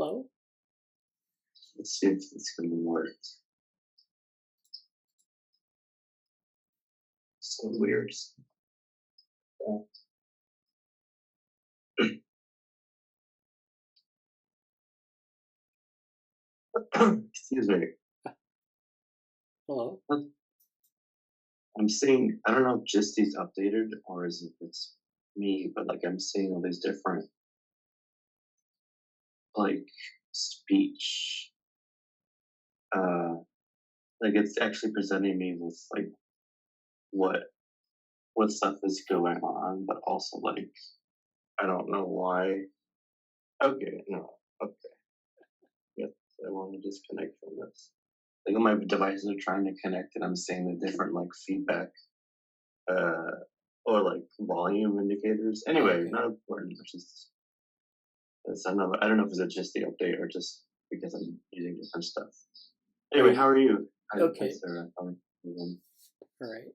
Hello. Let's see if it's going to work. So weird. Excuse me. Hello. I'm seeing, I don't know if just these updated or is it it's me, but like I'm seeing all these different like speech. Like it's actually presenting me with like what stuff is going on, but also like I don't know why. Okay, no, okay. Yes, I want to disconnect from this. Like my devices are trying to connect, and I'm seeing the different like feedback, or like volume indicators. Anyway, Okay. not important. It's just I don't know if it's just the update or just because I'm using different stuff. Anyway, how are you? Hi, Okay. Sarah. How are you doing? All right.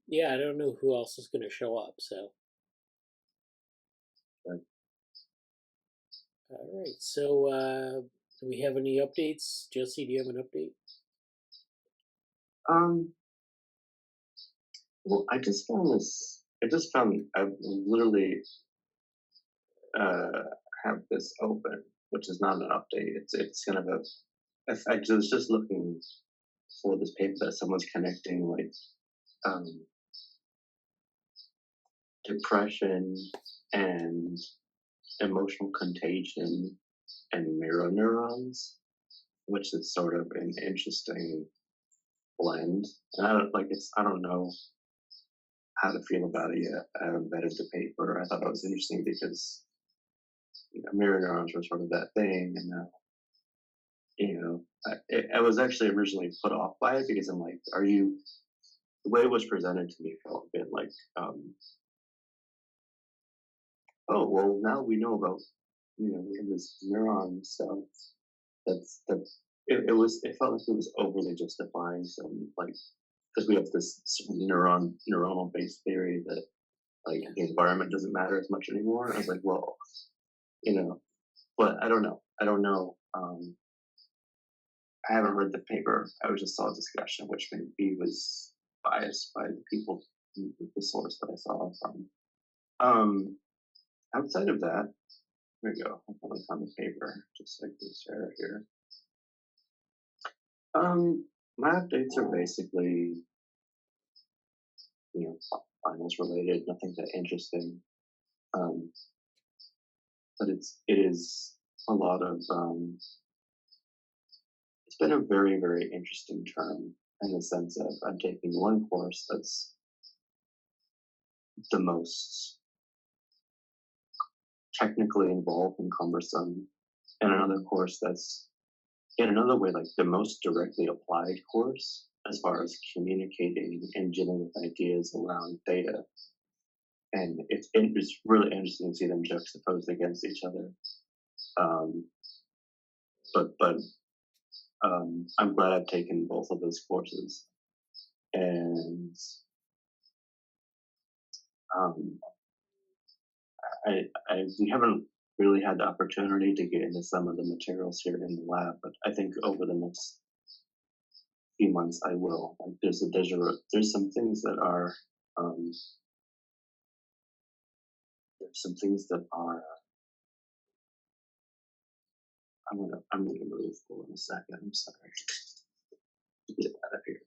Yeah, I don't know who else is going to show up. So. Right. All right. So, do we have any updates? Jesse, do you have an update? Well, I just found this. I literally have this open, which is not an update. It's kind of a. I was just looking for this paper that someone's connecting like um, depression and emotional contagion and mirror neurons, which is sort of an interesting blend. And I don't know how to feel about it yet. I haven't vetted the paper. I thought it was interesting because mirror neurons were sort of that thing, and now I was actually originally put off by it because I'm like, are you? The way it was presented to me felt a bit like, oh well, now we know about we have this neuron stuff. It felt like it was overly justifying some like because we have this neuronal based theory that like the environment doesn't matter as much anymore. I was like, well, but I don't know. I don't know. I haven't read the paper. I just saw a discussion, which maybe was biased by the people, the source that I saw it from. Outside of that, here we go. I finally found the paper, just like this share here. My updates are basically, finals related, nothing that interesting. But it is a lot of. It's been a very, very interesting term in the sense of I'm taking one course that's the most technically involved and cumbersome, and another course that's in another way like the most directly applied course as far as communicating and dealing with ideas around data. And it's really interesting to see them juxtaposed against each other. But I'm glad I've taken both of those courses, and we haven't really had the opportunity to get into some of the materials here in the lab, but I think over the next few months I will. Like there's some things that are I'm gonna move for in a second. I'm sorry. Get out of here.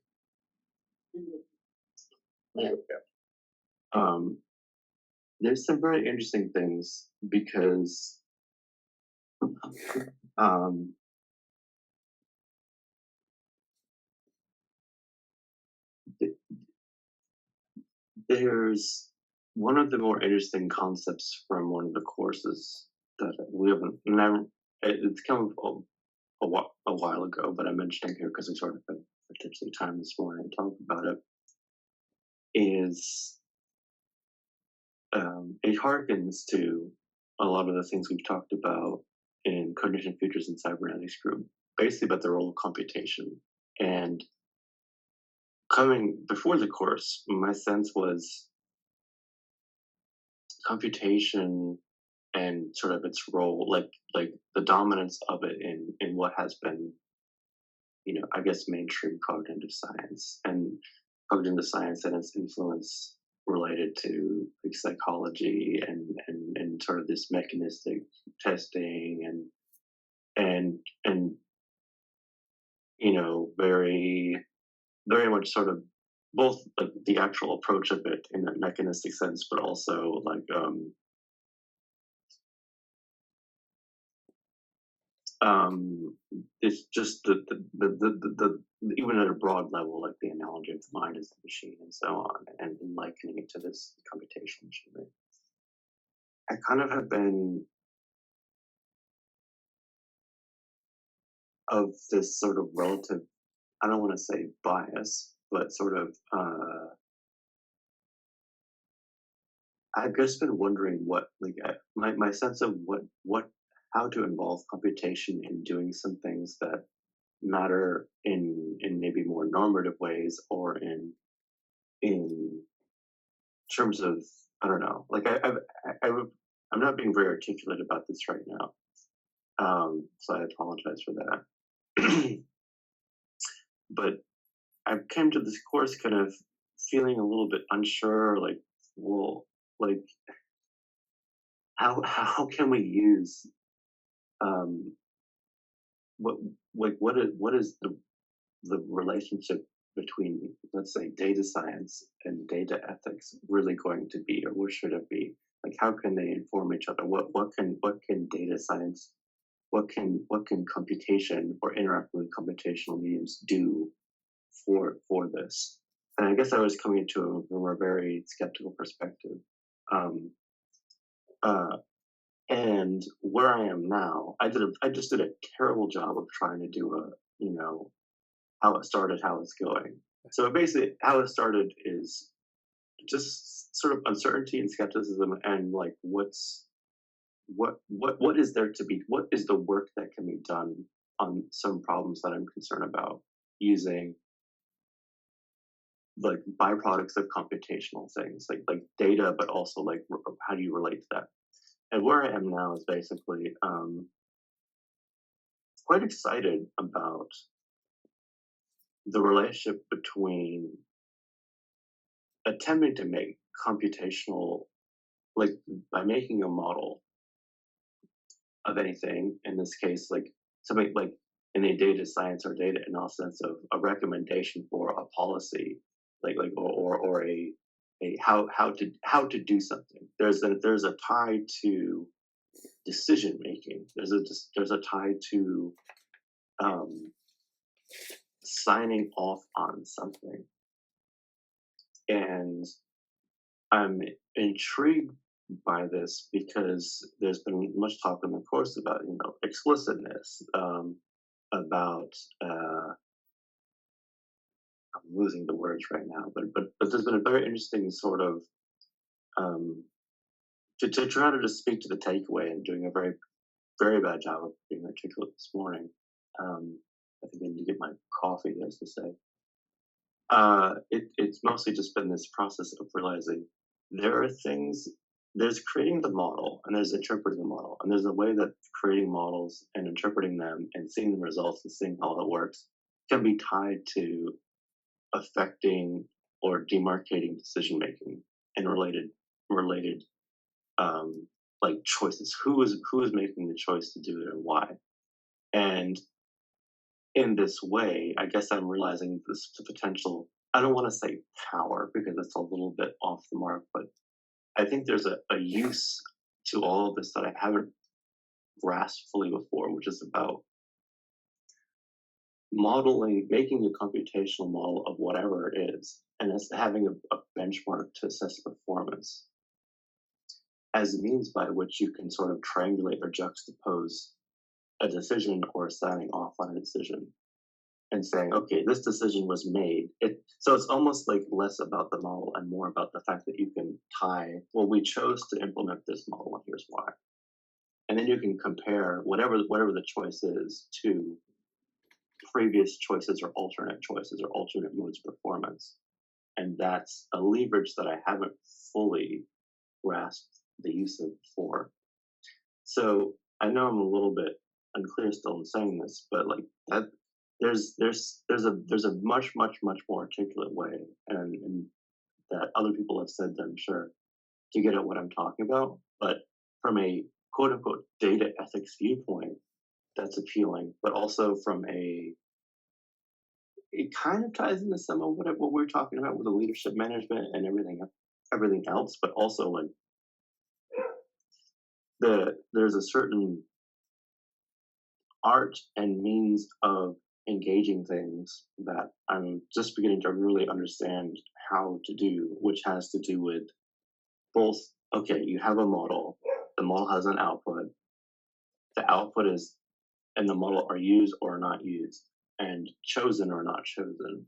There we go. There's some very interesting things because there's one of the more interesting concepts from one of the courses that we haven't never. It's come a while ago, but I'm mentioning here because we sort of had potentially time this morning to talk about it. Is it harkens to a lot of the things we've talked about in Cognition Futures and Cybernetics group, basically about the role of computation. And coming before the course, my sense was computation and sort of its role, like the dominance of it in what has been, I guess, mainstream cognitive science, and cognitive science and its influence related to like psychology and sort of this mechanistic testing and very much sort of both like the actual approach of it in a mechanistic sense, but also like um it's just even at a broad level, like the analogy of the mind is the machine and so on, and likening it to this computational machinery. I kind of have been of this sort of relative, I don't want to say bias, but sort of I've just been wondering what, like, my sense of how to involve computation in doing some things that matter in maybe more normative ways, or in terms of, I don't know, like I'm not being very articulate about this right now, so I apologize for that. But I came to this course kind of feeling a little bit unsure, like, well, like how can we use um what what is the relationship between, let's say, data science and data ethics really going to be, or what should it be? Like, how can they inform each other? What can data science, what can computation or interacting with computational mediums do for this? And I guess I was coming into it from a very skeptical perspective. Um, uh, and where I am now, I just did a terrible job of trying to do a, how it started, how it's going. So basically, how it started is just sort of uncertainty and skepticism, and like what is there to be? What is the work that can be done on some problems that I'm concerned about using like byproducts of computational things, like data, but also like how do you relate to that? And where I am now is basically quite excited about the relationship between attempting to make computational, like by making a model of anything, in this case, like something like in a data science or data analysis of a recommendation for a policy, like or a how to do something. There's a tie to decision making. There's a tie to um, signing off on something, and I'm intrigued by this because there's been much talk in the course about, explicitness, about I'm losing the words right now, but there's been a very interesting sort of um, to try to just speak to the takeaway, and doing a very very bad job of being articulate this morning. I think I need to get my coffee, as to say. It's mostly just been this process of realizing there are things, there's creating the model and there's interpreting the model. And there's a way that creating models and interpreting them and seeing the results and seeing how it works can be tied to affecting or demarcating decision making and related like choices. Who is making the choice to do it and why? And in this way, I guess I'm realizing this potential. I don't want to say power because it's a little bit off the mark, but I think there's a use to all of this that I haven't grasped fully before, which is about modeling, making a computational model of whatever it is, and as having a benchmark to assess performance as a means by which you can sort of triangulate or juxtapose a decision or signing off on a decision, and saying, okay, this decision was made. So it's almost like less about the model and more about the fact that you can tie, well, we chose to implement this model and here's why. And then you can compare whatever the choice is to previous choices or alternate modes of performance. And that's a leverage that I haven't fully grasped the use of for. So I know I'm a little bit unclear still in saying this, but like that, there's a much more articulate way, and that other people have said, I'm sure, to get at what I'm talking about. But from a quote unquote data ethics viewpoint, that's appealing. But also from a, it kind of ties into some of what we're talking about with the leadership management and everything else. But also like there's a certain art and means of engaging things that I'm just beginning to really understand how to do, which has to do with both. Okay, you have a model, the model has an output, the output is, and the model are used or not used, and chosen or not chosen.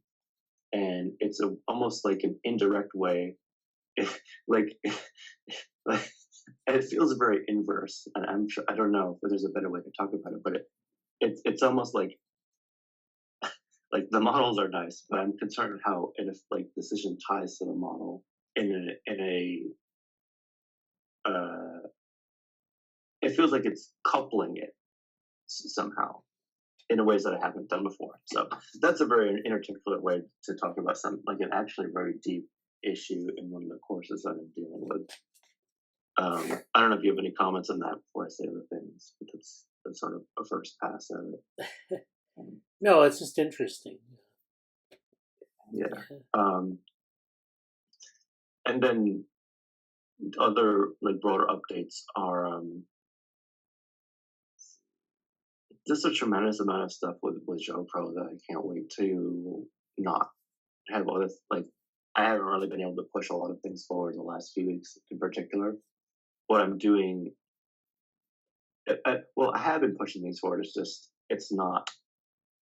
And it's almost like an indirect way, like, like it feels very inverse. And I'm sure, I don't know if there's a better way to talk about it, but it's almost like the models are nice, but I'm concerned how if like decision ties to the model uh, it feels like it's coupling it somehow in ways that I haven't done before. So that's a very inarticulate way to talk about some like an actually very deep issue in one of the courses that I'm dealing with. I don't know if you have any comments on that before I say other things, but that's sort of a first pass at it. No, it's just interesting. Yeah. Yeah. And then other like broader updates are just a tremendous amount of stuff with Joe Pro that I can't wait to not have other like I haven't really been able to push a lot of things forward in the last few weeks in particular. What I'm doing, well, I have been pushing things forward. It's just it's not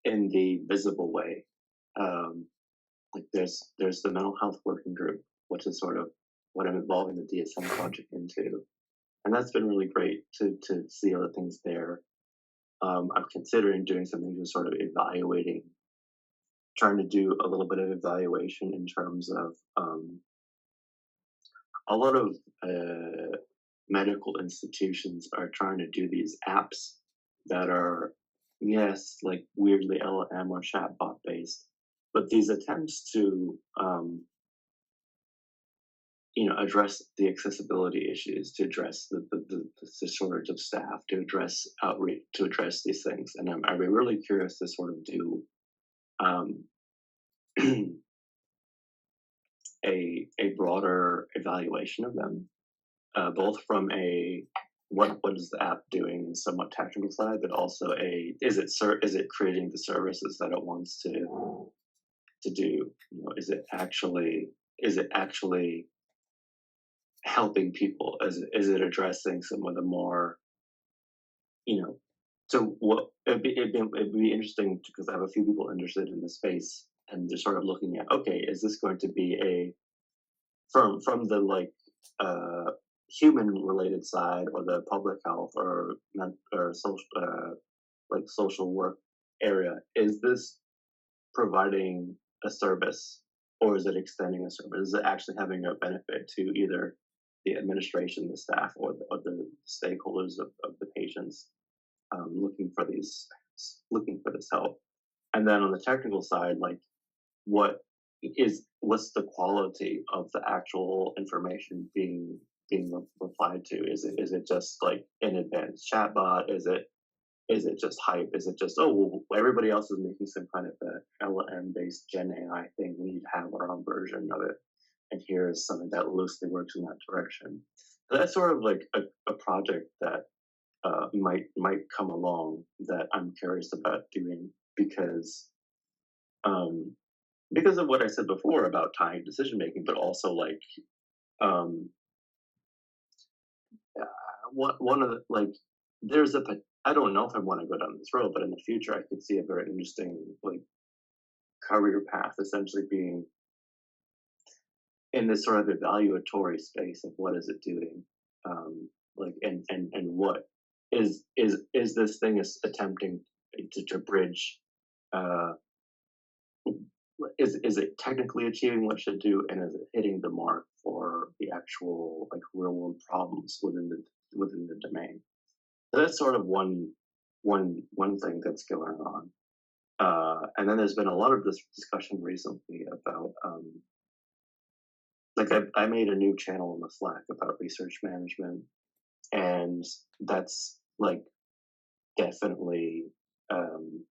in the visible way. Um, like there's the mental health working group, which is sort of what I'm involving the DSM project into, and that's been really great to see other things there. I'm considering doing something to sort of evaluating, trying to do a little bit of evaluation in terms of a lot of medical institutions are trying to do these apps that are, yes, like weirdly LLM or chatbot based, but these attempts to address the accessibility issues, to address the shortage of staff, to address outreach, to address these things, and I'd be really curious to sort of do um, a broader evaluation of them, both from a what is the app doing in somewhat technical side, but also a is it creating the services that it wants to do? Is it actually helping people? Is it addressing some of the more you know? So what it'd be interesting because I have a few people interested in the space, and they're sort of looking at, okay, is this going to be a from the like uh, human related side or the public health or social like social work area, is this providing a service or is it extending a service? Is it actually having a benefit to either the administration, the staff, or the stakeholders of the patients looking for this help? And then on the technical side, like what what's the quality of the actual information being replied to? Is it just like an advanced chatbot? Is it just hype? Is it just, oh well, everybody else is making some kind of a LLM based Gen AI thing, we need to have our own version of it, and here is something that loosely works in that direction. So that's sort of like a project that might come along that I'm curious about doing um, because of what I said before about tying decision making, but also like um, one of the like there's a I don't know if I want to go down this road, but in the future I could see a very interesting like career path essentially being in this sort of evaluatory space of what is it doing, like and what is this thing is attempting to bridge uh, is it technically achieving what it should do, and is it hitting the mark for the actual like real world problems within the domain? So that's sort of one thing that's going on. And then there's been a lot of this discussion recently about like I made a new channel in the Slack about research management, and that's like definitely um,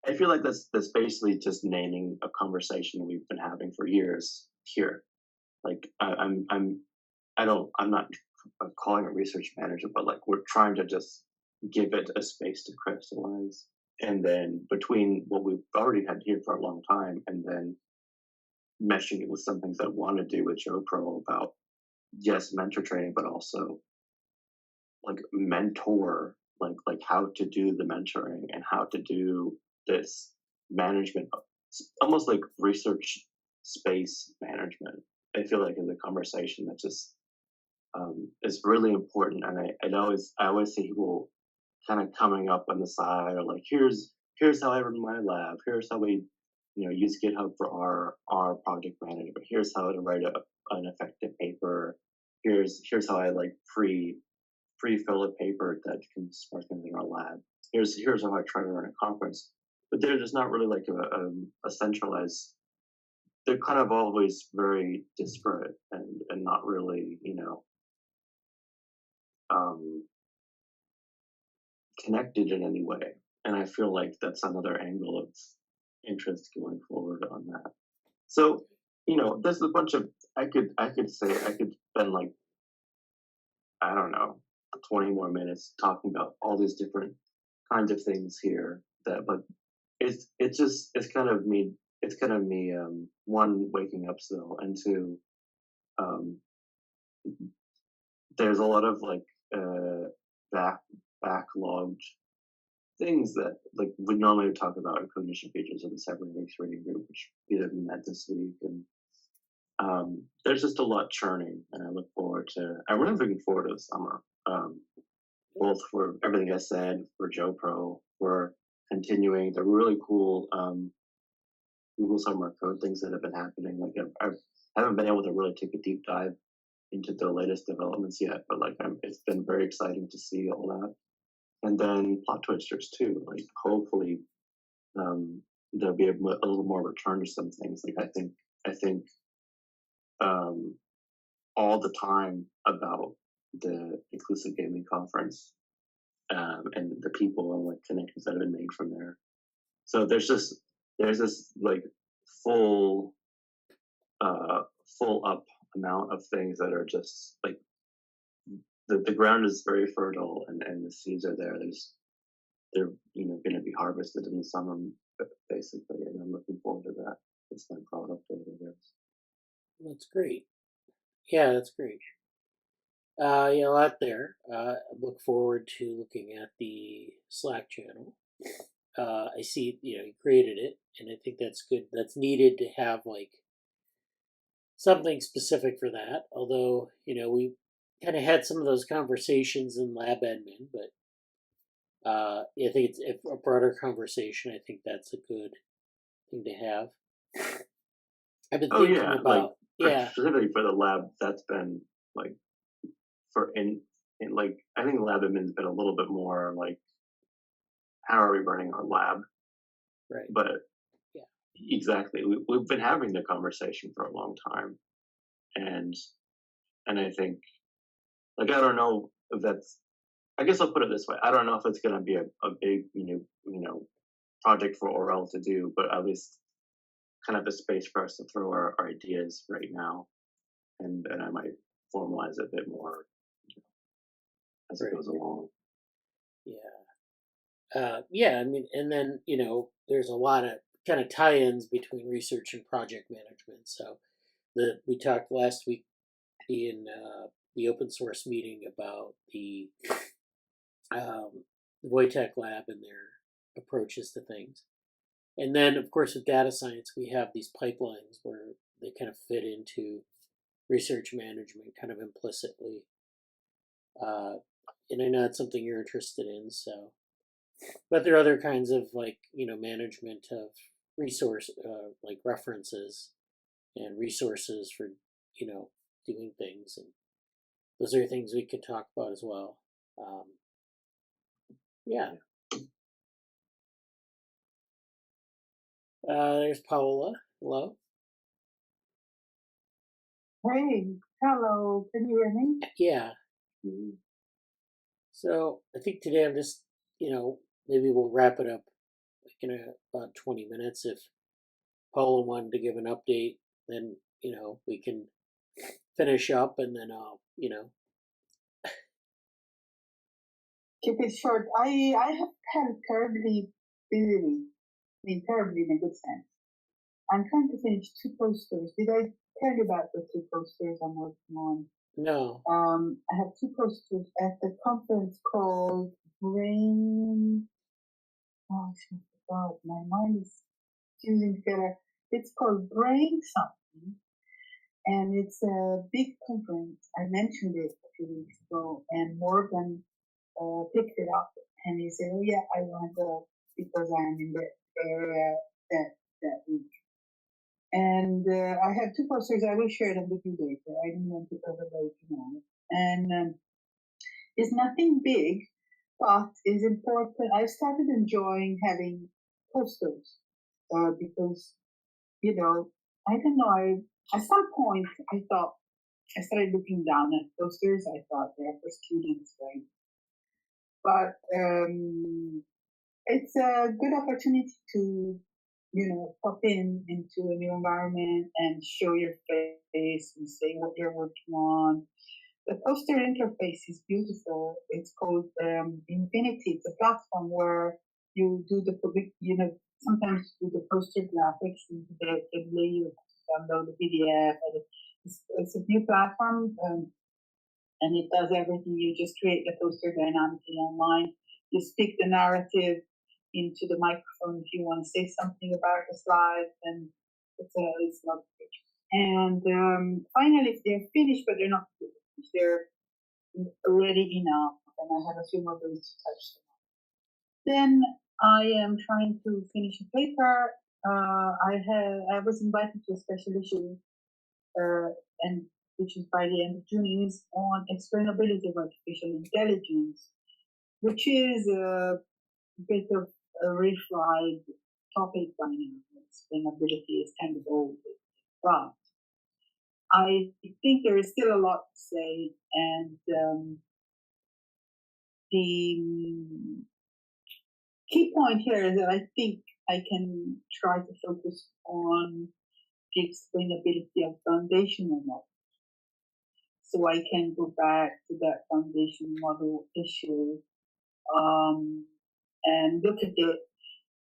I feel like that's basically just naming a conversation we've been having for years here. Like I'm not calling it research manager, but like we're trying to just give it a space to crystallize. And then between what we've already had here for a long time, and then meshing it with some things I want to do with Joe Pro about yes, mentor training, but also like mentor, like how to do the mentoring and how to do this management, almost like research space management. I feel like is a conversation that just is really important, and I always see people kind of coming up on the side or like here's how I run my lab, here's how we use GitHub for our project management, here's how to write an effective paper, here's how I like pre-fill a paper that can start things in our lab. Here's how I try to run a conference. But they're just not really like a centralized. They're kind of always very disparate and not really um, connected in any way. And I feel like that's another angle of interest going forward on that. So there's a bunch of I could say I could spend like I don't know 20 more minutes talking about all these different kinds of things here that but it's kind of me one waking up still and two um there's a lot of like uh back backlogged things that like we normally would talk about in cognition features of the cybernetics reading group, which we have met this week, and there's just a lot churning, and I'm really looking forward to the summer, both for everything I said, for Joe Pro, for continuing the really cool Google Summer Code things that have been happening. Like I haven't been able to really take a deep dive into the latest developments yet, but like it's been very exciting to see all that. And then plot twisters too. Like hopefully there'll be a little more return to some things. Like I think um, all the time about the inclusive gaming conference and the people and like connections that have been made from there. So there's this like full full up amount of things that are just like the ground is very fertile and the seeds are there. They're going to be harvested in the summer basically, and I'm looking forward to that. It's my product update, I guess. That's great. Yeah, that's great. Yeah, a lot there. I look forward to looking at the Slack channel. I see, you created it, and I think that's good. That's needed to have like something specific for that. Although, we kind of had some of those conversations in lab admin, but I think it's a broader conversation. I think that's a good thing to have. I've been Oh thinking yeah, like about, yeah, specifically for the lab, that's been like for in like I think lab admin's been a little bit more like how are we running our lab, right, but yeah, exactly we've been having the conversation for a long time, and I think like I don't know if that's I guess I'll put it this way. I don't know if it's going to be a big, project for Orel to do, but at least kind of a space for us to throw our ideas right now, and I might formalize it a bit more as it right, goes along. yeah. Yeah, I mean, and then, there's a lot of kind of tie-ins between research and project management. So we talked last week in the open source meeting about the um, Wojtek Lab and their approaches to things. And then, of course, with data science, we have these pipelines where they kind of fit into research management kind of implicitly. Uh, and I know that's something you're interested in. So, but there are other kinds of like, management of resource like references and resources for doing things, and those are things we could talk about as well. Um, yeah. There's Paola. Hello. Hey, hello, can you hear me? Yeah. Mhm. So I think today I'm just maybe we'll wrap it up like in about 20 minutes. If Paola wanted to give an update, then we can finish up, and then I'll Keep it short. I have had a terribly busy week. I mean, terribly in a good sense. I'm trying to finish two posters. Did I tell you about the two posters I'm working on? no. I have two posters at the conference called Brain. Oh, I forgot. My mind is fusing together. It's called Brain something, and it's a big conference. I mentioned it a few weeks ago, and Morgan picked it up, and he said, "Oh yeah, I want to go because I'm in the area that week." And I have two posters. I will share them with you later. I didn't want to overload you now. And it's nothing big, but it's important. I started enjoying having posters because I don't know. At some point I thought I started looking down at posters. I thought they're for students, right? But it's a good opportunity to, pop into a new environment and show your face and say what you're working on. The poster interface is beautiful. It's called Infinity. It's a platform where you do sometimes you do the poster graphics into the Bradly. You have to download the PDF. And it's a new platform. And it does everything. You just create the poster dynamically online. You speak the narrative into the microphone if you want to say something about the slide, and it's lovely. And finally, they're finished, but they're not finished. They're already enough, and I have a few more days to touch them. Then I am trying to finish a paper. I was invited to a special issue and which is by the end of June, is on explainability of artificial intelligence, which is a bit of a refried topic. I mean, explainability is kind of old, but I think there is still a lot to say, and the key point here is that I think I can try to focus on the explainability of foundational models. So I can go back to that foundation model issue and look at it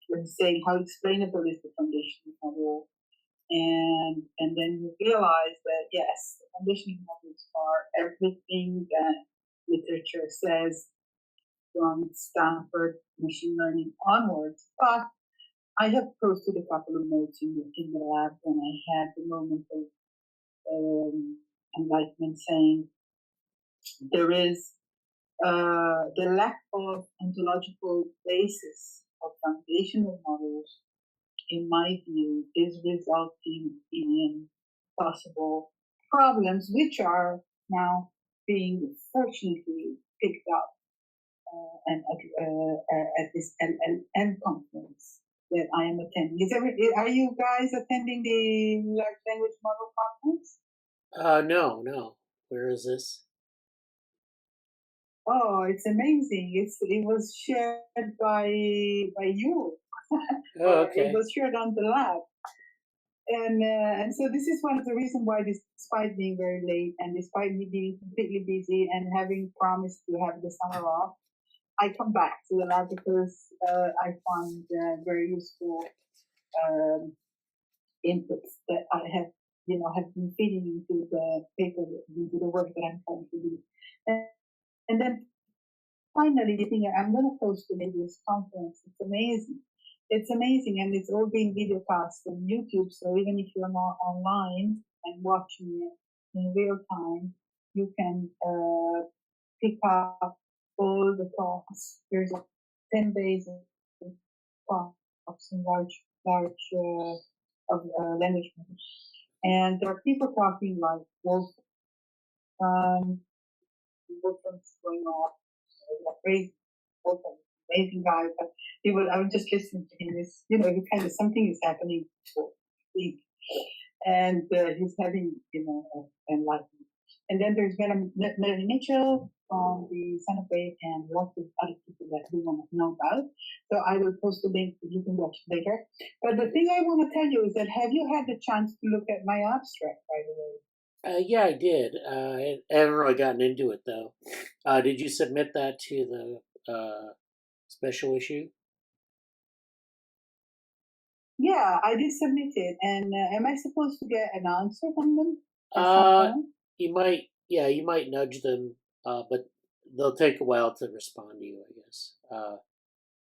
and say how explainable is the foundation model, and then you realize that yes, the foundation models are everything that literature says from Stanford machine learning onwards. But I have posted a couple of notes in the lab when I had the moment of enlightenment, saying there is the lack of ontological basis of foundational models, in my view, is resulting in possible problems, which are now being fortunately picked up at this LLM conference that I am attending. Are you guys attending the large language model conference? No. Where is this? Oh, it's amazing! It was shared by you, Oh, or it okay. was shared on the lab, and so this is one of the reasons why, despite being very late and despite me being completely busy and having promised to have the summer off, I come back to the lab because I find very useful um, inputs that I have been feeding into the paper, into the work that I'm trying to do, and then finally, the thing I'm going to post today this conference. It's amazing. It's amazing, and it's all being videocast on YouTube. So even if you're not online and watching it in real time, you can pick up all the talks. There's like 10 days of talks in large large of language models. And there are people talking like Wolf, Wolfram's going off, crazy, Wolfram, amazing guy. But I was just listening to him. It's, kind of something is happening for him, and he's having, enlightenment. And then there's Melanie Mitchell from the Santa Fe and lots of other people that we want to know about. So I will post a link so you can watch later. But the thing I want to tell you is that have you had the chance to look at my abstract, by the way? Yeah, I did. I haven't really gotten into it though. Did you submit that to the special issue? Yeah, I did submit it. And am I supposed to get an answer from them at some Uh, point? you might. Yeah, you might nudge them, but they'll take a while to respond to you, I guess.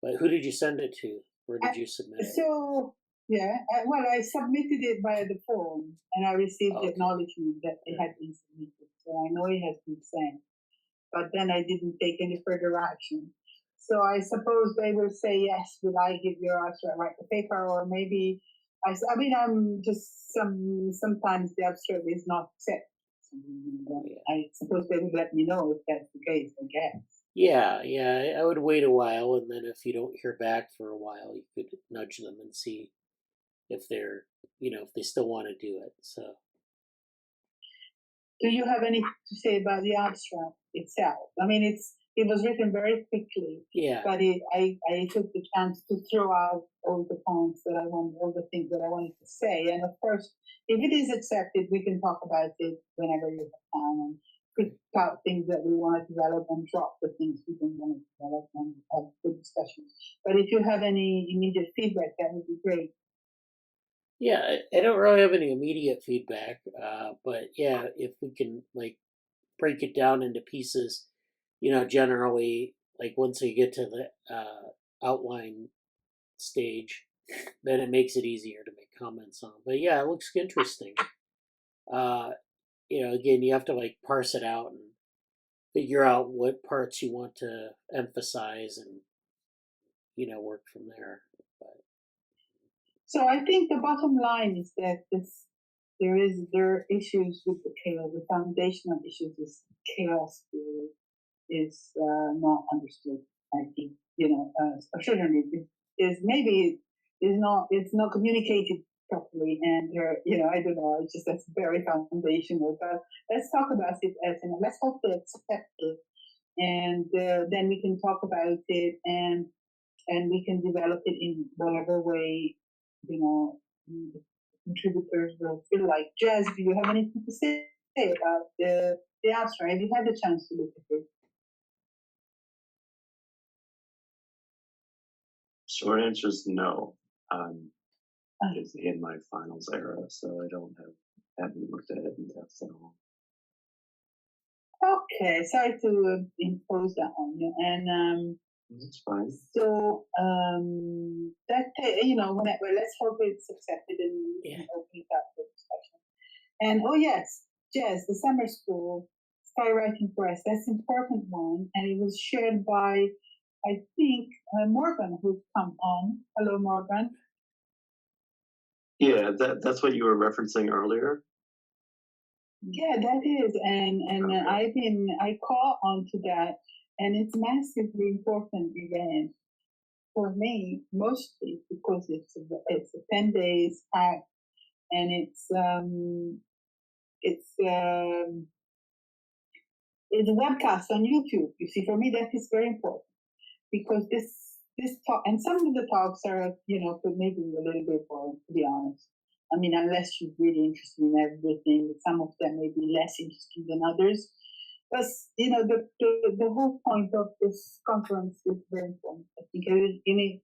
But who did you send it to? Where did you submit it? So, yeah, well, I submitted it via the phone and I received Okay. acknowledgement that it had been submitted. So I know it has been sent. But then I didn't take any further action. So I suppose they will say, yes, will I give your abstract, write the paper, or maybe, I'm just, sometimes the abstract is not accepted. Oh, yeah. I suppose they would let me know if that's the case, I guess. Yeah, yeah. I would wait a while, and then if you don't hear back for a while, you could nudge them and see if they're, if they still want to do it. So Do you have anything to say about the abstract itself? I mean, it was written very quickly, yeah, but I took the chance to throw out all the points that I wanted, all the things that I wanted to say. And of course, if it is accepted, we can talk about it whenever you have time and pick out things that we want to develop and drop the things we don't want to develop and have good discussions. But if you have any immediate feedback, that would be great. yeah. I don't really have any immediate feedback, but yeah, if we can like break it down into pieces, generally like once you get to the outline stage, then it makes it easier to make comments on. But yeah, it looks interesting. Uh, again, you have to like parse it out and figure out what parts you want to emphasize and work from there. But So I think the bottom line is that there are issues with the chaos. The foundational issues is chaos theory is not understood. I think certainly it is maybe it's not communicated properly, and I don't know. It's just that's very foundational. But let's talk about it as let's hope they accept it, and then we can talk about it and we can develop it in whatever way, the contributors will feel like. Jazz, do you have anything to say about the abstract? Have you had the chance to look at it? Short answer is no. Ah, It's in my finals era, so I haven't looked at it in depth at all. okay, sorry to impose that on you. And It's fine. so that well, let's hope it's accepted and we can open it up for discussion. And oh yes, Jess, the summer school skywriting press. That's an important one, and it was shared by I think Morgan, who's come on. Hello, Morgan. Yeah, that's what you were referencing earlier. Yeah, that is, and Okay. I caught onto that, and it's massively important again for me, mostly because it's a 10 days pack, and it's it's a webcast on YouTube. You see, for me that is very important because this talk and some of the talks are could maybe a little bit boring, to be honest. I mean, unless you're really interested in everything, some of them may be less interesting than others. But the whole point of this conference is very important. I think it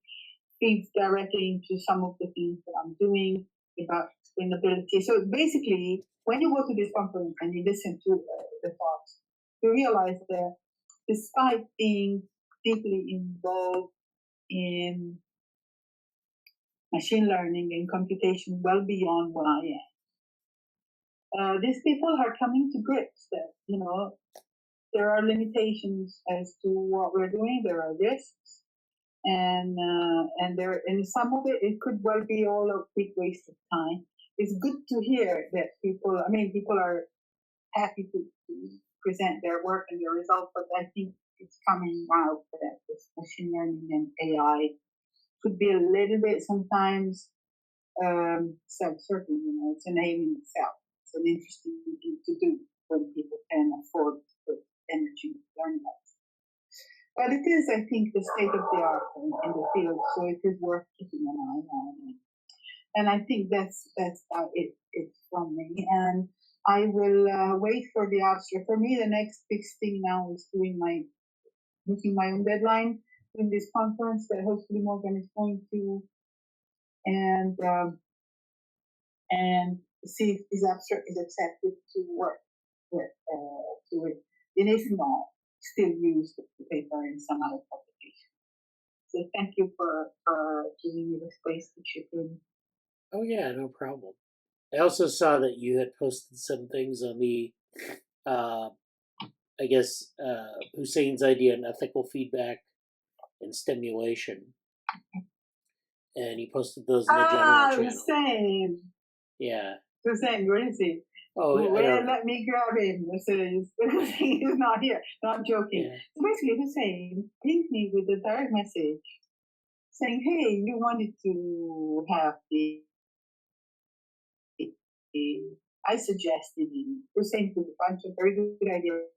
feeds directly into some of the things that I'm doing about sustainability. So basically, when you go to this conference and you listen to the talks, you realize that despite being deeply involved in machine learning and computation well beyond what I am, these people are coming to grips that there are limitations as to what we're doing. There are risks, and there and some of it could well be all a big waste of time. It's good to hear that people. I mean, people are happy to present their work and their results, but I think it's coming out that this machine learning and AI could be a little bit sometimes self-serving. It's an aim in itself. It's an interesting thing to do when people can afford to put energy to learn that. But it is, I think, the state of the art in the field, so it is worth keeping an eye on it. And I think that's it from me. And I will wait for the abstract. For me, the next big thing now is meeting my own deadline in this conference that hopefully Morgan is going to, and and see if this abstract is accepted to work with to it. And if not, still use the paper in some other publication. So thank you for giving me the space to chip in. Oh yeah, no problem. I also saw that you had posted some things on the, uh, I guess, Hussein's idea on ethical feedback and stimulation, and he posted those in the general channel. Hussein. Yeah. Hussein, where is he? Oh, I Well, don't know. let me grab him. Hussein is not here. No, I'm joking. Yeah. So basically, Hussein pinged me with a direct message saying, "Hey, you wanted to have the I suggested it. Hussein put a bunch of very good ideas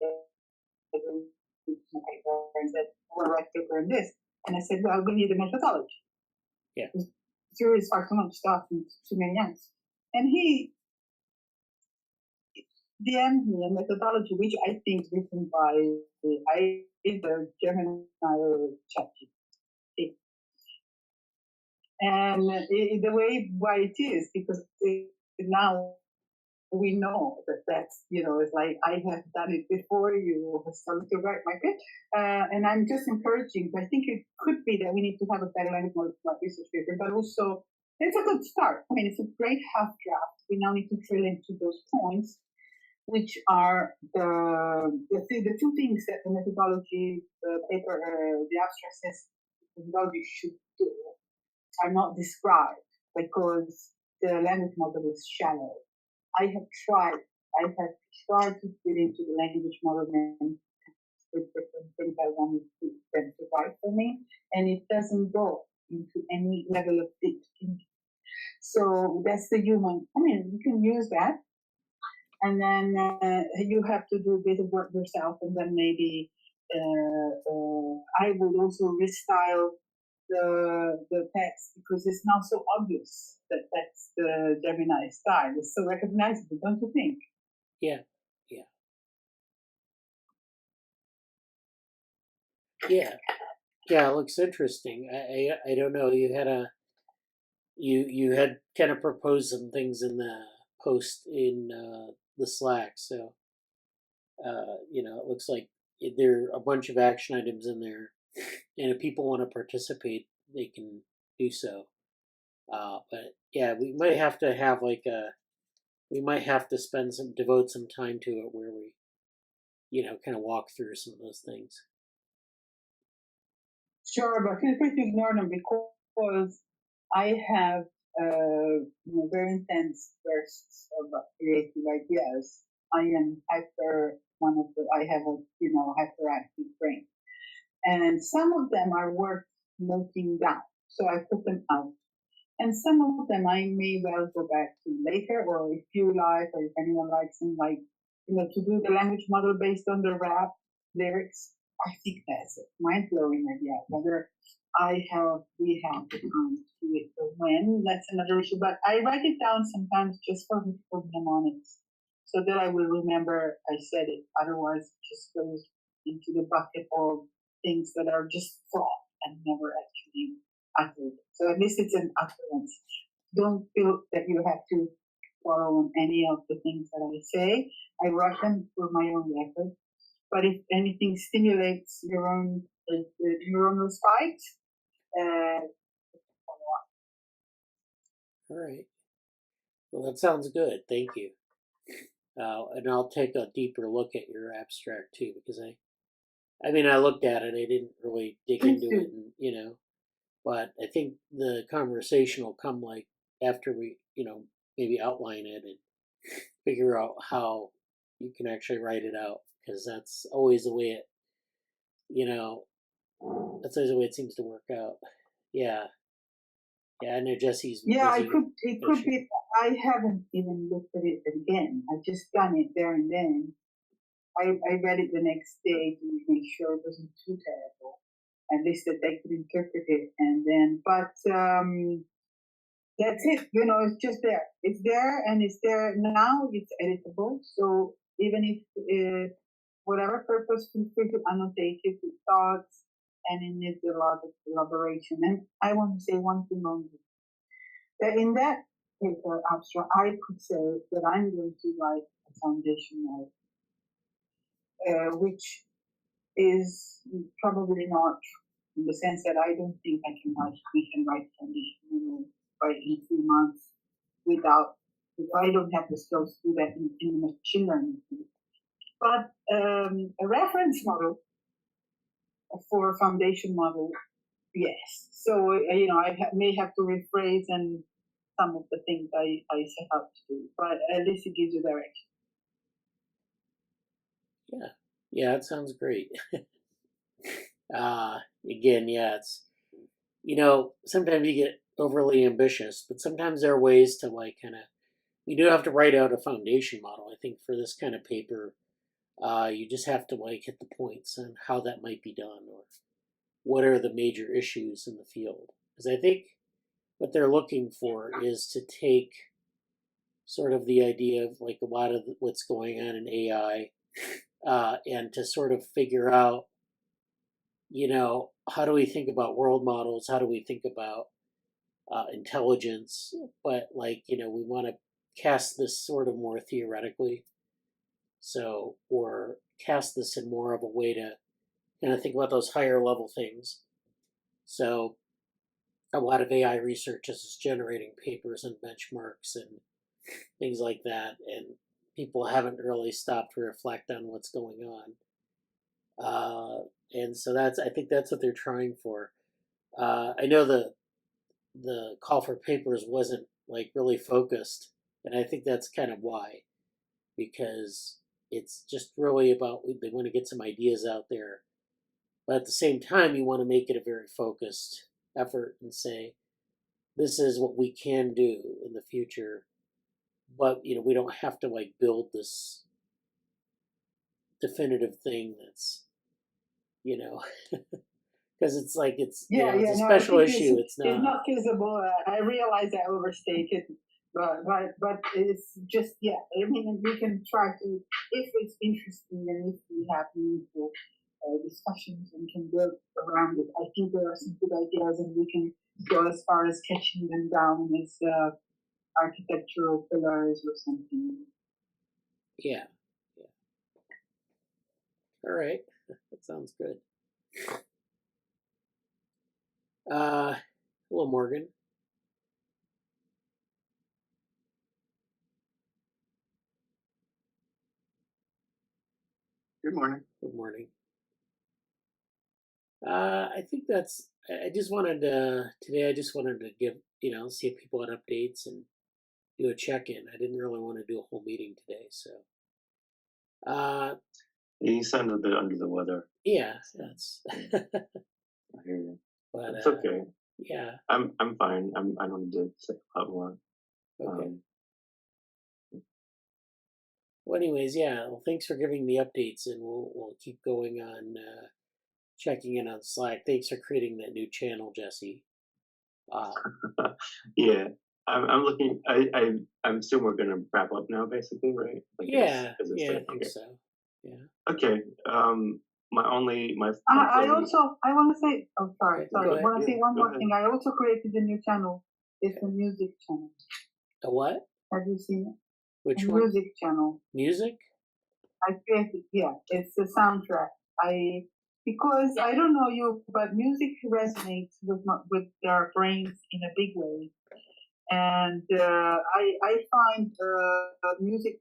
and said, we'll write paper on this." And I said, well, we need a methodology. Yeah. There is far too much stuff and too many answers. And he DM'd me a methodology which I think is written by either Gemini or ChatGPT. And the way why it is, because now we know that that's, it's like I have done it before you have started to write my pitch. And I'm just encouraging. I think it could be that we need to have a better language model for research paper, but also it's a good start. I mean, it's a great half draft. We now need to drill into those points, which are the two things that the methodology, the paper, the abstract says the methodology should do are not described because the language model is shallow. I have tried to get into the language model and with different things I wanted to them to write for me, and it doesn't go into any level of deep thinking. So that's the human. I mean, you can use that, and then you have to do a bit of work yourself, and then maybe I would also restyle the text because it's now so obvious that that's the Gemini style. It's so recognizable, don't you think? Yeah. Yeah. Yeah. Yeah. It looks interesting. I don't know. You had kind of proposed some things in the post in the Slack, so it looks like there are a bunch of action items in there, and if people want to participate, they can do so. But yeah, we might have to have we might have to devote some time to it where we, kind of walk through some of those things. Sure, but feel free to ignore them because I have very intense bursts of creative ideas. I am I have a hyperactive brain, and some of them are worth noting down. So I put them out. And some of them I may well go back to later, or if you like, or if anyone likes them, to do the language model based on the rap lyrics. I think that's a mind blowing idea. Whether we have the time to do it or when, that's another issue. But I write it down sometimes just for mnemonics, so that I will remember I said it. Otherwise, it just goes into the bucket of things that are just thought and never actually uttered. So at least it's an utterance. Don't feel that you have to follow on any of the things that I say. I write them for my own record. But if anything stimulates your own neuronal spikes, follow up. All right. Well, that sounds good. Thank you. And I'll take a deeper look at your abstract too, because I mean, I looked at it. I didn't really dig Please into it, do. and but I think the conversation will come like after we, maybe outline it and figure out how you can actually write it out because that's always the way you know, that's always the way it seems to work out. Yeah, yeah. I know Jesse's Yeah, busy with it could finishing. be. I haven't even looked at it again. I just done it there and then. I read it the next day to make sure it wasn't too terrible, at least that they could interpret it. And then, but that's it. It's just there. It's there, and it's there now. It's editable. So even if whatever purpose, feel free to annotate it with thoughts, and it needs a lot of elaboration. And I want to say one thing only that in that paper abstract, I could say that I'm going to write a foundation note, which is probably not in the sense that I don't think we can write foundation by in 3 months without, I don't have the skills to do that in machine learning. But a reference model for a foundation model, yes. So, may have to rephrase and some of the things I set out to do, but at least it gives you direction. Yeah, yeah. It sounds great. Again, yeah. It's sometimes you get overly ambitious, but sometimes there are ways to like kind of. You do have to write out a foundation model. I think for this kind of paper, you just have to like hit the points on how that might be done or what are the major issues in the field. Because I think what they're looking for is to take sort of the idea of like a lot of what's going on in AI and to sort of figure out, how do we think about world models? How do we think about intelligence? But like, we want to cast this sort of more theoretically. So, or cast this in more of a way to kind of think about those higher level things. So, a lot of AI research is generating papers and benchmarks and things like that, and people haven't really stopped to reflect on what's going on. And so I think that's what they're trying for. I know the call for papers wasn't like really focused, and I think that's kind of why, because it's just really about they want to get some ideas out there, but at the same time you want to make it a very focused effort and say this is what we can do in the future, but we don't have to like build this definitive thing that's you know because it's like Yeah, it's yeah, a no, I special think issue. It's it's not. not feasible. I realize I overstated, but it's just, yeah. I mean, we can try to, if it's interesting and if we have meaningful discussions and can build around it. I think there are some good ideas, and we can go as far as sketching them down as architectural pillars or something. Yeah, yeah. All right, that sounds good. Hello, Morgan. Good morning. Good morning. I think that's. I just wanted to today. I just wanted to give see if people had updates and do a check in. I didn't really want to do a whole meeting today, so uh, You sound a bit under the weather. yeah, that's. I hear you. But It's okay. yeah, I'm fine. I don't need to say a lot more. okay. Well, anyways, yeah. Well, thanks for giving me updates, and we'll keep going on checking in on Slack. Thanks for creating that new channel, Jesse. Yeah, I'm looking. I'm assume we're gonna wrap up now, basically, right? Like Yeah, as I yeah, said. I think Okay. so. Yeah. Okay. My I closing. also I want to say, oh, sorry, Okay, sorry. go I ahead. want to Yeah, say one go more ahead. thing. I also created a new channel. It's Okay. a music channel. A what? Have you seen it? A Which one? music channel. Music? I created, yeah, it's a soundtrack. Because I don't know you, but music resonates with our brains in a big way. And I find music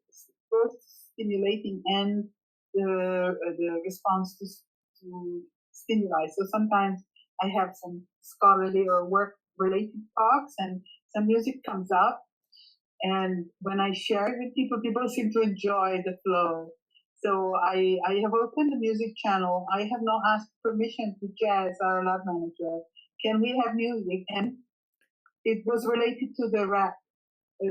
both stimulating and the response to to stimuli. So sometimes I have some scholarly or work related talks, and some music comes up, and when I share it with people, people seem to enjoy the flow. So I have opened the music channel. I have not asked permission to Jazz, our lab manager. Can we have music? And it was related to the rap.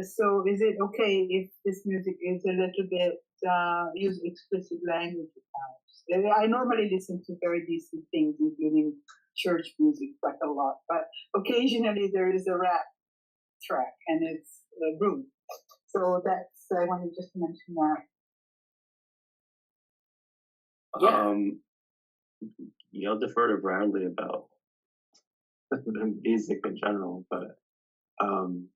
So is it okay if this music is a little bit use explicit language at times? I normally listen to very decent things, including church music, quite a lot. But occasionally there is a rap track, and it's rude. So that's I wanted just to mention that. Yeah. You'll defer to Bradley about the music in general, but um,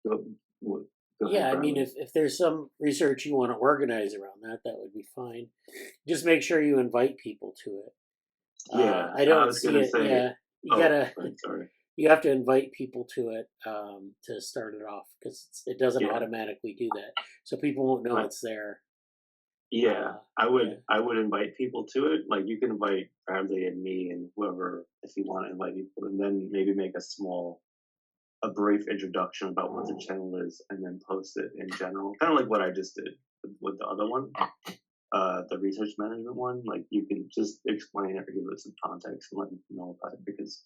go, go ahead, Yeah, I mean, Bradley. if there's some research you want to organize around that, that would be fine. Just make sure you invite people to it. Yeah, I I don't was see gonna it. say. Yeah, you Oh, gotta, sorry. you have to invite people to it to start it off because it doesn't Yeah, automatically do that, so people won't know I, it's there. yeah. Uh, I would yeah, I would invite people to it. Like you can invite Bradley and me and whoever if you want to invite people, and then maybe make a brief introduction about what the channel is, and then post it in general, kind of like what I just did with the other one, the research management one. Like you can just explain it or give it some context and let people know about it because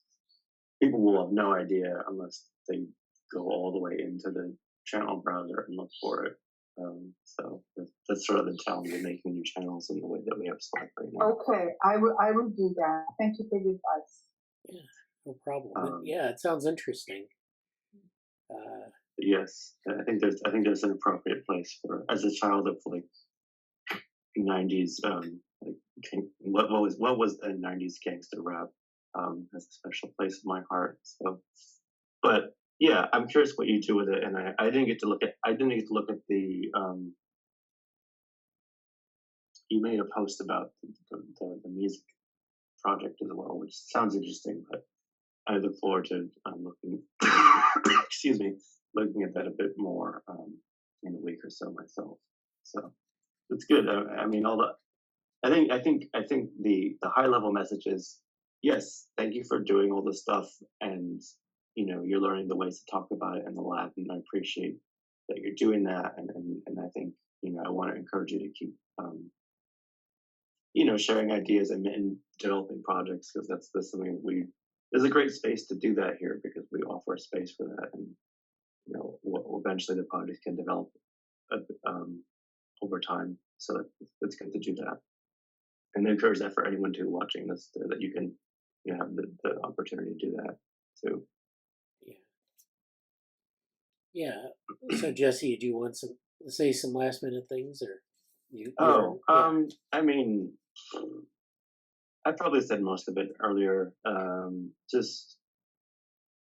people will have no idea unless they go all the way into the channel browser and look for it. So that's sort of the challenge of making new channels in the way that we have Slack right now. Okay, I will do that. Thank you for the advice. yeah, no problem. Um, Yeah, it sounds interesting. Uh, yes, I think there's an appropriate place for as a child of like 90s like what was the 90s gangster rap has a special place in my heart. So but yeah, I'm curious what you do with it, and I didn't get to look at the you made a post about the music project as well, which sounds interesting, but I look forward to looking excuse me, looking at that a bit more in a week or so myself. So it's good. I mean, all the I think the high level message is yes, thank you for doing all this stuff, and you're learning the ways to talk about it in the lab, and I appreciate that you're doing that, and I think I want to encourage you to keep sharing ideas and developing projects because that's something we there's a great space to do that here because we offer a space for that, and eventually the project can develop uh, um, over time. So it's good to do that and encourage that for anyone too watching this that you can have the opportunity to do that too. yeah, yeah. So Jesse, do you want some say some last minute things or you're Oh, yeah. I mean, I probably said most of it earlier. Just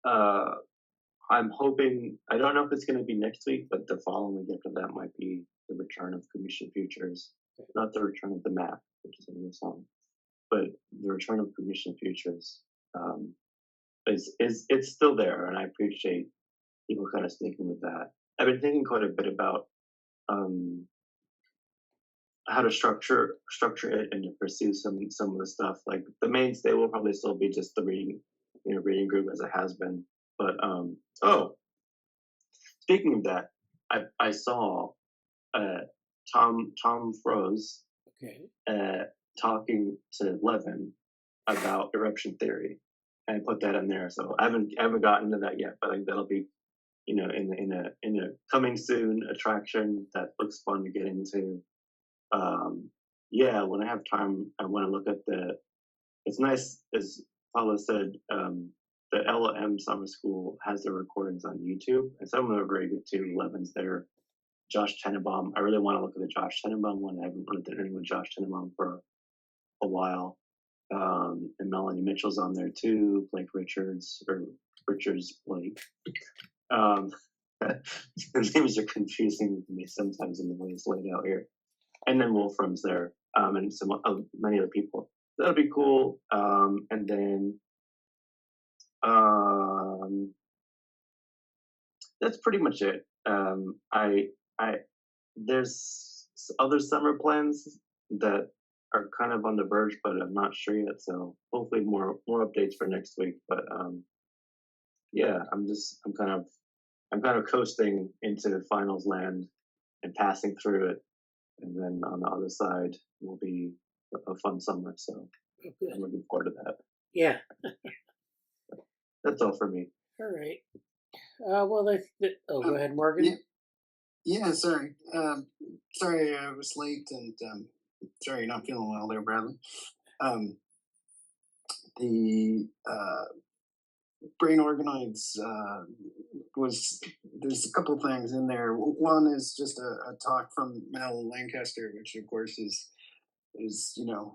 uh, I'm hoping. I don't know if it's going to be next week, but the following week after that might be the return of Commission Futures. Not the return of the map, which is another song, but the return of Commission Futures. Um, is it's still there, and I appreciate people kind of sticking with that. I've been thinking quite a bit about um, how to structure it and to pursue some of the stuff. Like the mainstay will probably still be just the reading group as it has been. But oh, speaking of that, I saw uh, Tom Froze Okay. uh, talking to Levin about eruption theory, and I put that in there. So I haven't gotten to that yet, but I think that'll be in a coming soon attraction that looks fun to get into. Um, yeah, when I have time, I want to look at the. It's nice, as Paula said. The LM Summer School has their recordings on YouTube, and some of them are very good too. Levin's there. Josh Tenenbaum. I really want to look at the Josh Tenenbaum one. I haven't looked at anything with Josh Tenenbaum for a while. And Melanie Mitchell's on there too. Blake Richards or Richards Blake. Um, the names are confusing to me sometimes in the way it's laid out here. And then Wolfram's there, and some many other people. That'll be cool. And then that's pretty much it. I there's other summer plans that are kind of on the verge, but I'm not sure yet. So hopefully more updates for next week. But yeah, I'm kind of coasting into finals land and passing through it, and then on the other side will be a fun summer. So Oh, good. I'm looking forward to that. Yeah. That's all for me. All right. Well, oh, go ahead, Morgan. Yeah, yeah. Sorry, sorry, I was late, and sorry you're not feeling well there, Bradley. Um, the brain organoids was there's a couple things in there. One is just a talk from Mel Lancaster, which of course is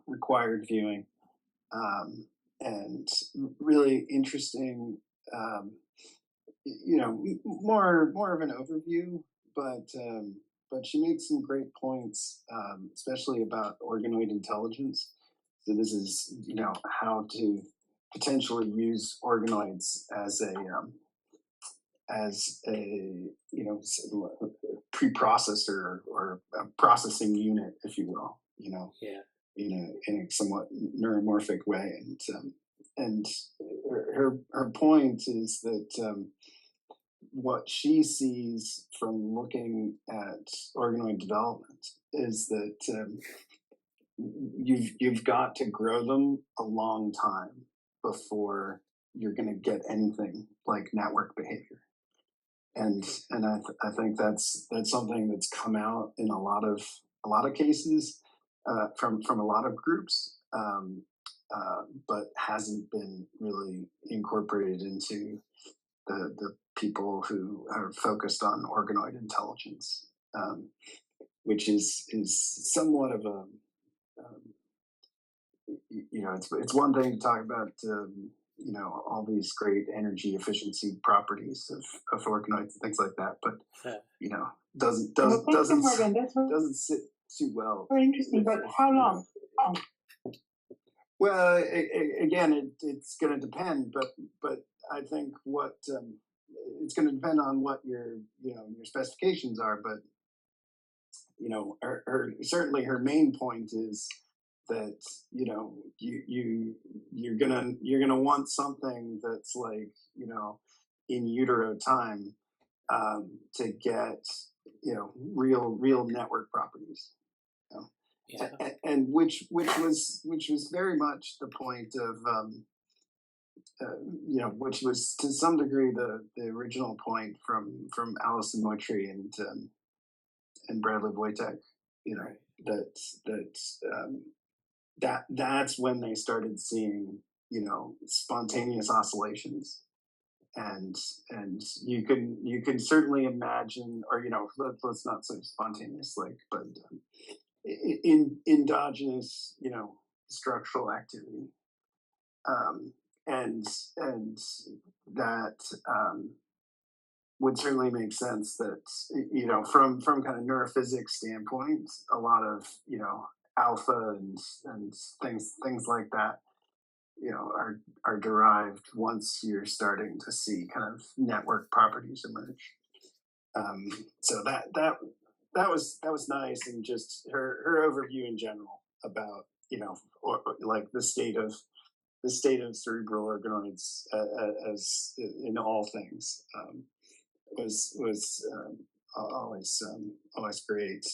required viewing, and really interesting. Um, more of an overview, but she makes some great points, especially about organoid intelligence. So this is how to potentially use organoids as a preprocessor or a processing unit, if you will. Yeah. In a somewhat neuromorphic way, and her point is that what she sees from looking at organoid development is that you've got to grow them a long time before you're going to get anything like network behavior, and I think that's something that's come out in a lot of cases from a lot of groups, but hasn't been really incorporated into the people who are focused on organoid intelligence, which is somewhat of a it's one thing to talk about all these great energy efficiency properties of organoids and things like that, but doesn't Well, thank you, Morgan. That's doesn't sit too well. very interesting. But how long? Well, again, it's going to depend, but I think what it's going to depend on what your specifications are. But certainly her main point is that you're gonna want something that's like in utero time, to get real network properties. Yeah. And which was very much the point of which was to some degree the original point from Alison Moitry and Bradley Wojtek. Right. That's when they started seeing spontaneous oscillations, and you can certainly imagine, or let's not say spontaneous, but in endogenous structural activity, and that would certainly make sense that from kind of neurophysics standpoint, a lot of alpha and things like that are derived once you're starting to see kind of network properties emerge. So that was nice, and just her overview in general about like the state of cerebral organoids as in all things, was always great.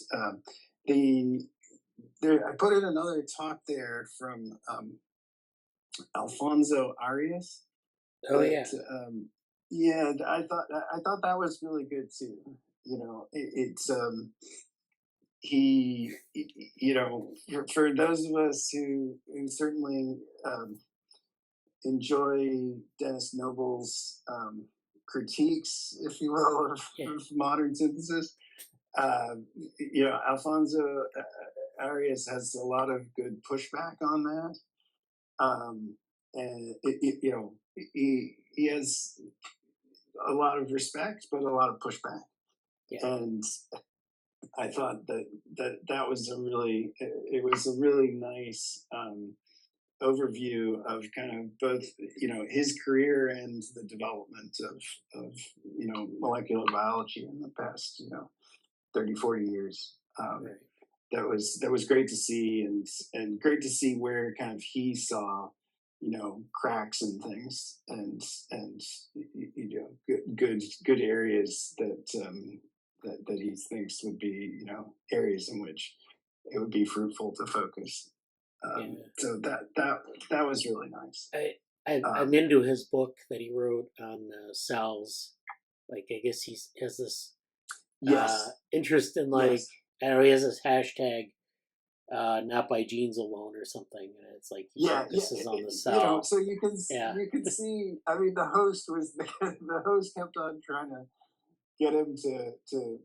I put in another talk there from Alfonso Arias. Oh, yeah. Yeah, I thought that was really good too. It's he for those of us who certainly enjoy Dennis Noble's critiques, if you will, of modern synthesis. Alfonso Arias has a lot of good pushback on that, and he has a lot of respect, but a lot of pushback. Yeah. And I thought that was it was a really nice overview of kind of both his career and the development of molecular biology in the past 30-40 years. Right. that was great to see, and great to see where kind of he saw, cracks and things, and good areas that he thinks would be, areas in which it would be fruitful to focus. Yeah. So that was really nice. I'm into his book that he wrote on cells. Like, I guess he has this Yes, interest in, like, yes, I don't know, he has this hashtag, not by genes alone or something, and it's like he yeah, yeah. focuses on the cell. So Yeah, you can see. I mean, the host was the host kept on trying to get him to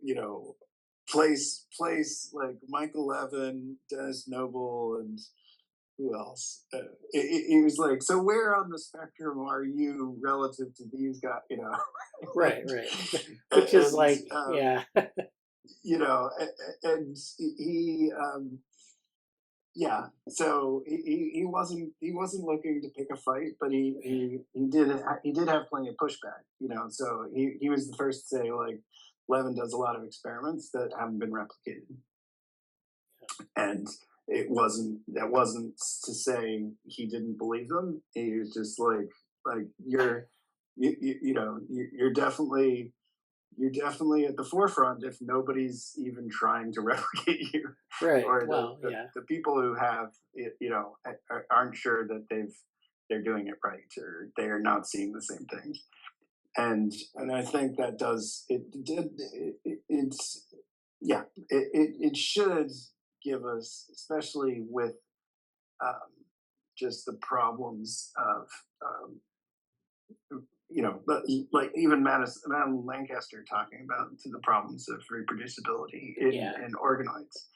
you know place like Michael Levin, Dennis Noble, and who else? He was like, so where on the spectrum are you relative to these guys? right, right. Which is and like, yeah, and he yeah, so he wasn't looking to pick a fight, but he did have plenty of pushback, so he was the first to say, like, Levin does a lot of experiments that haven't been replicated, and that wasn't to say he didn't believe them. He was just like you're definitely at the forefront if nobody's even trying to replicate you, right. or Well, yeah, the people who have it, aren't sure that they're doing it right, or they are not seeing the same things. And I think that does it did it's yeah, it should give us, especially with um, just the problems of um, but like even Madeline Lancaster talking about the problems of reproducibility yeah, in organoids.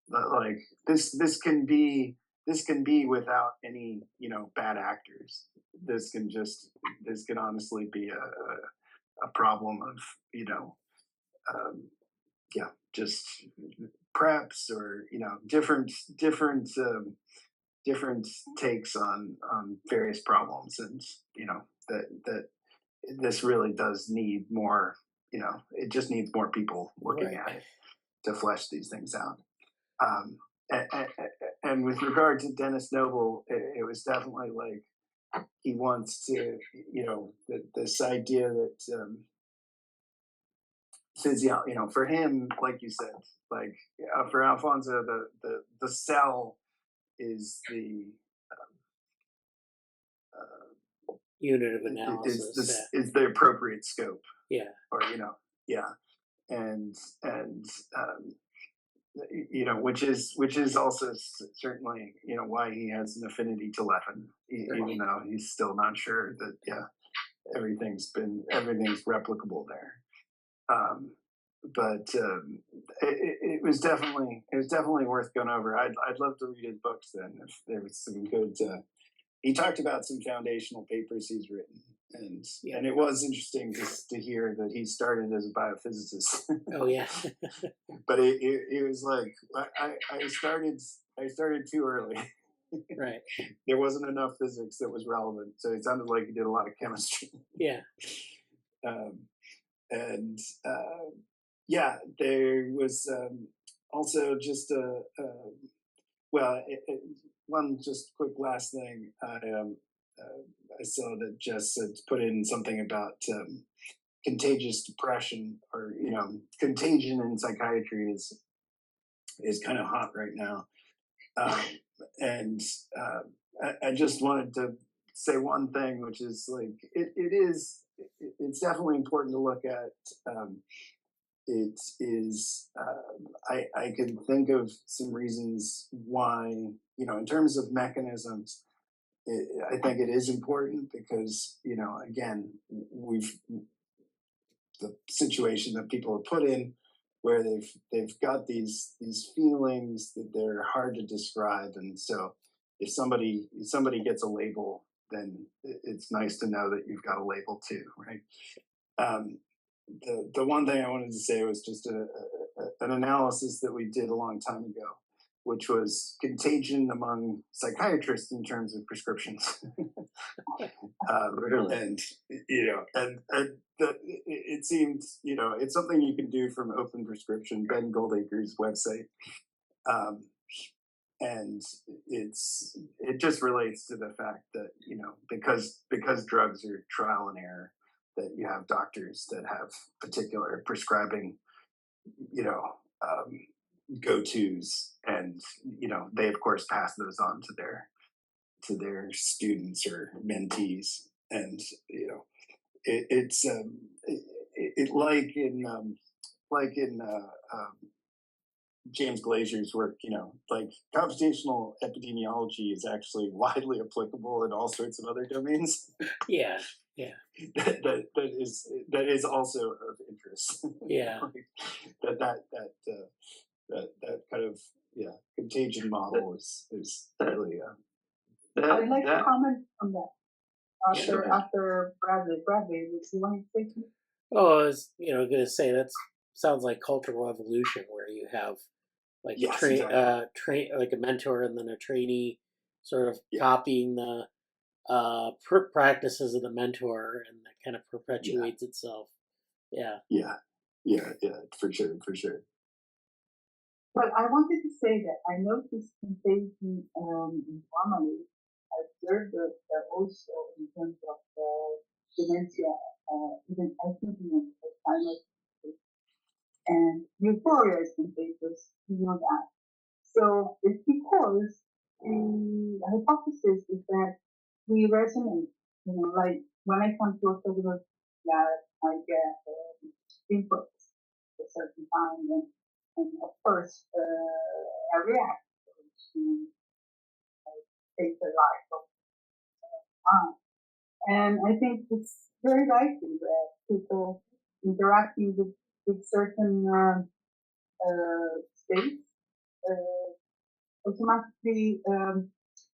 But like this can be without any bad actors. This can honestly be a problem of um, just preps, or different takes on various problems, and that this really does need more. It just needs more people looking right. at it to flesh these things out. Um, and with regard to Dennis Noble, it was definitely like he wants to, this idea that for him, like you said, like for Alfonso, the cell is the Unit of analysis. is the appropriate scope, Yeah, or yeah, and which is also certainly why he has an affinity to Levin, even though he's still not sure that everything's replicable there. But it was definitely worth going over. I'd love to read his books then, if there was some good. He talked about some foundational papers he's written, and it was interesting to hear that he started as a biophysicist. oh yeah, But it was like I started too early. right. There wasn't enough physics that was relevant, so it sounded like he did a lot of chemistry. Yeah, um, and yeah, there was also just well, one just quick last thing. I saw that Jess had put in something about contagious depression, or contagion in psychiatry is kind of hot right now. And I just wanted to say one thing, which is like it's definitely important to look at. It is I can think of some reasons why, in terms of mechanisms, I think it is important because again, we've the situation that people are put in, where they've got these feelings that they're hard to describe, and so if somebody gets a label, then it's nice to know that you've got a label too, right? um, the one thing I wanted to say was just an analysis that we did a long time ago, which was contagion among psychiatrists in terms of prescriptions. Really? And it seems it's something you can do from Open Prescription, Ben Goldacre's website. and it just relates to the fact that because drugs are trial and error, that you have doctors that have particular prescribing you know go-tos, and they of course pass those on to their students or mentees, and it's like in James Glazier's work, like computational epidemiology is actually widely applicable in all sorts of other domains. Yeah, yeah, that is also of interest. yeah, Like, that kind of contagion model is really I'd like to that comment on that yeah. after Bradley. Bradley, would you want to say something? Oh, I was going to say that sounds like cultural evolution, where you have like yes, exactly. like a mentor and then a trainee, sort of Yeah, copying the practices of the mentor, and that kind of yeah, perpetuates itself. Yeah. yeah, yeah, for sure, for sure. Well, I wanted to say that I noticed contagion informally. I observed that also in terms of dementia, even I think in Alzheimer's, and euphoria is contagious. You know that. So it's because the hypothesis is that we resonate. Like when I come to a regular lab, I get input at a certain time, and of course, I react to take the life of mine. And I think it's very likely that people interacting with certain states automatically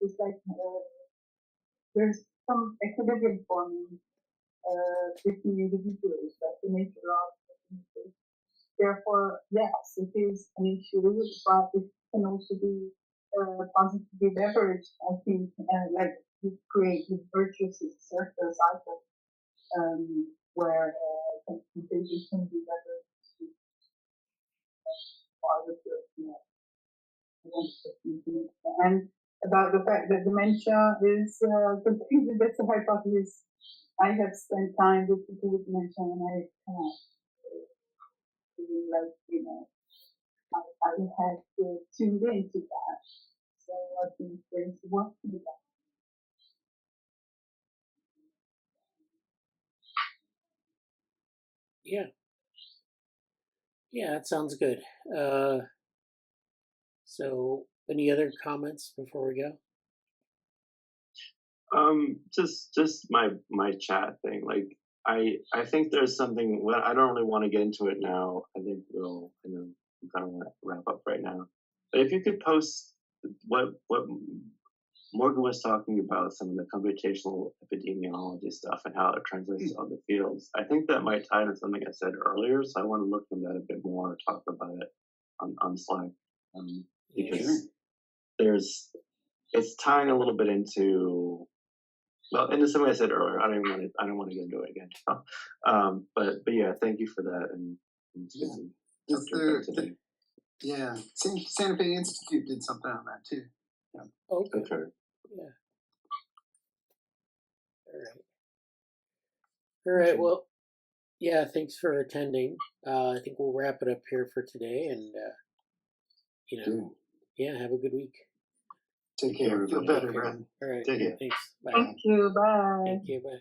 it's like there's some equilibrium forming between individuals, like the nature of the. Therefore, yes, it is an issue, but it can also be positively leveraged, I think, like to create this virtuous circle cycle where contagion can be leveraged to positive, and about the fact that dementia is contagious, that's a hypothesis. I have spent time with people with dementia, and I really like, I had tuned into that. So I think there's work to be done. Yeah. Yeah, that sounds good. So, any other comments before we go? just my chat thing. Like I think there's something. Well, I don't really want to get into it now. I think we'll kind of wrap up right now. But if you could post what Morgan was talking about, some of the computational epidemiology stuff and how it translates to other fields. I think that might tie into something I said earlier. So I want to look into that a bit more, talk about it on Slack, Yeah, because sure. it's tying a little bit into, well, in the same way I said earlier. I don't want to get into it again. But yeah, thank you for that, and it's good to talk to you about today. Yeah, Santa Fe Institute did something on that too. Yeah. Okay. Okay. Yeah. All right. All right. Well, yeah. Thanks for attending. I think we'll wrap it up here for today, and Cool. yeah. Have a good week. Take care. Feel everybody. better, Okay. Brad. All right. Take care. Thanks. Bye. Thank you. Bye. Thank you. Bye.